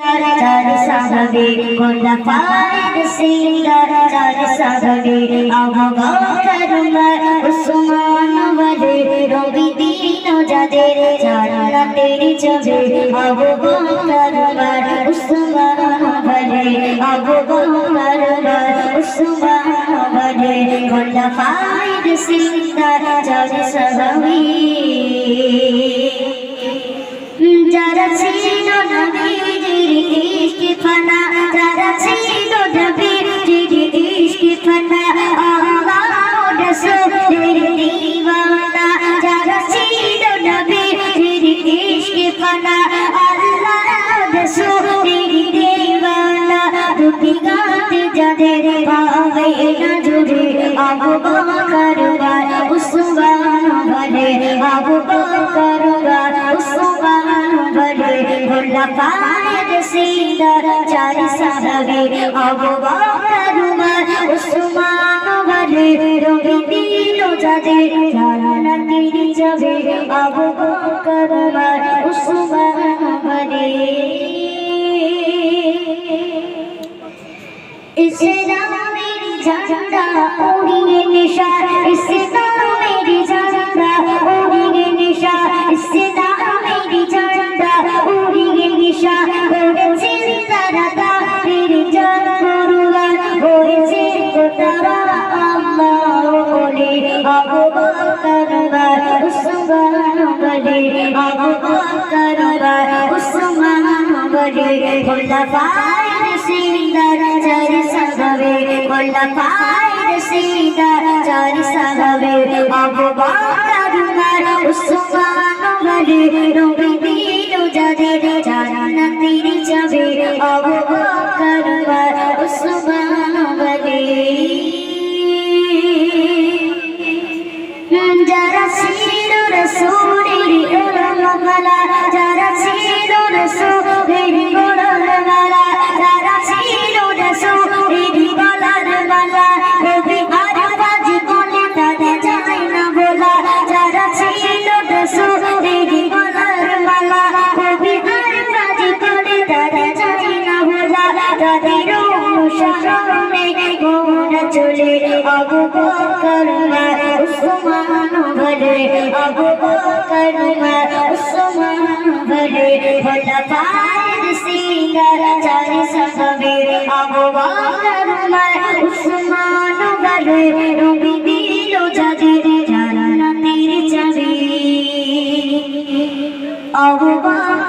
चार साहबे खुलफाए रशीदर चार साहबे अबू बकर उमर उस्मान वली रवि दीन जादेर জান্নাতের যাবে আবু বকর উমর উসমান वली अबू बकर उमर उस्मान वली खुलफाए रशीदर चार साहबे যারা ছিল নবীজির ইশকে ফানা যারা ছিল নবীজির ইশকে ফানা আল্লাহ রাসূলের দিওয়ানা যারা ছিল নবীজির ইশকে ফানা আল্লাহ রাসূলের দিওয়ানা দুটি গাতে যাদের পাবে না জুড়ে আবু বকর উমর উসমান वली अबू बकर उमर उस्मान खुलफाए रशीदर चार साहबे अबू बकर उमर उस्मान वली रवि दीन जादेर জান্নাতের যাবে अबू बकर उमर उस्मान वली इस्लामेर झंडा उड़िए निशान इस्लामेर झंडा उड़िए निशान इस्लामेर झंडा उड़िए निशान করেছেন তারা তাদের জান কুরবান হয়েছে তারা আল্লাহ বলে আবু বকর উমর উসমান वली अबू बकर उमर उस्मान वली खुलफाए रशीदर चार साहबे खुलफाए रशीदर चार साहबे अबू बकर उमर उस्मान वली रवि दीन जादेर জান্নাতের যাবে अबू बकर उमर उस्मान वली যারা ছিল রাসূলের গোলামওয়ালা যারা ছিল রাসূলের গোলামওয়ালা যারা ছিল রাসূলের গোলামওয়ালা কবি আর বাজি বলে তাদের যায় না বলা যারা ছিল রাসূলের গোলামওয়ালা কবি আর বাজি বলে তাদের যায় না বলা তাদের অনুসরণে গোনা চলে আবু বকর উমর उस्मान वली अबू बकर उमर उस्मान वली खुलफाए रशीदर चार साहबे अबू बकर उमर उस्मान वली रवि दीन जादेर জান্নাতের যাবে अबू बकर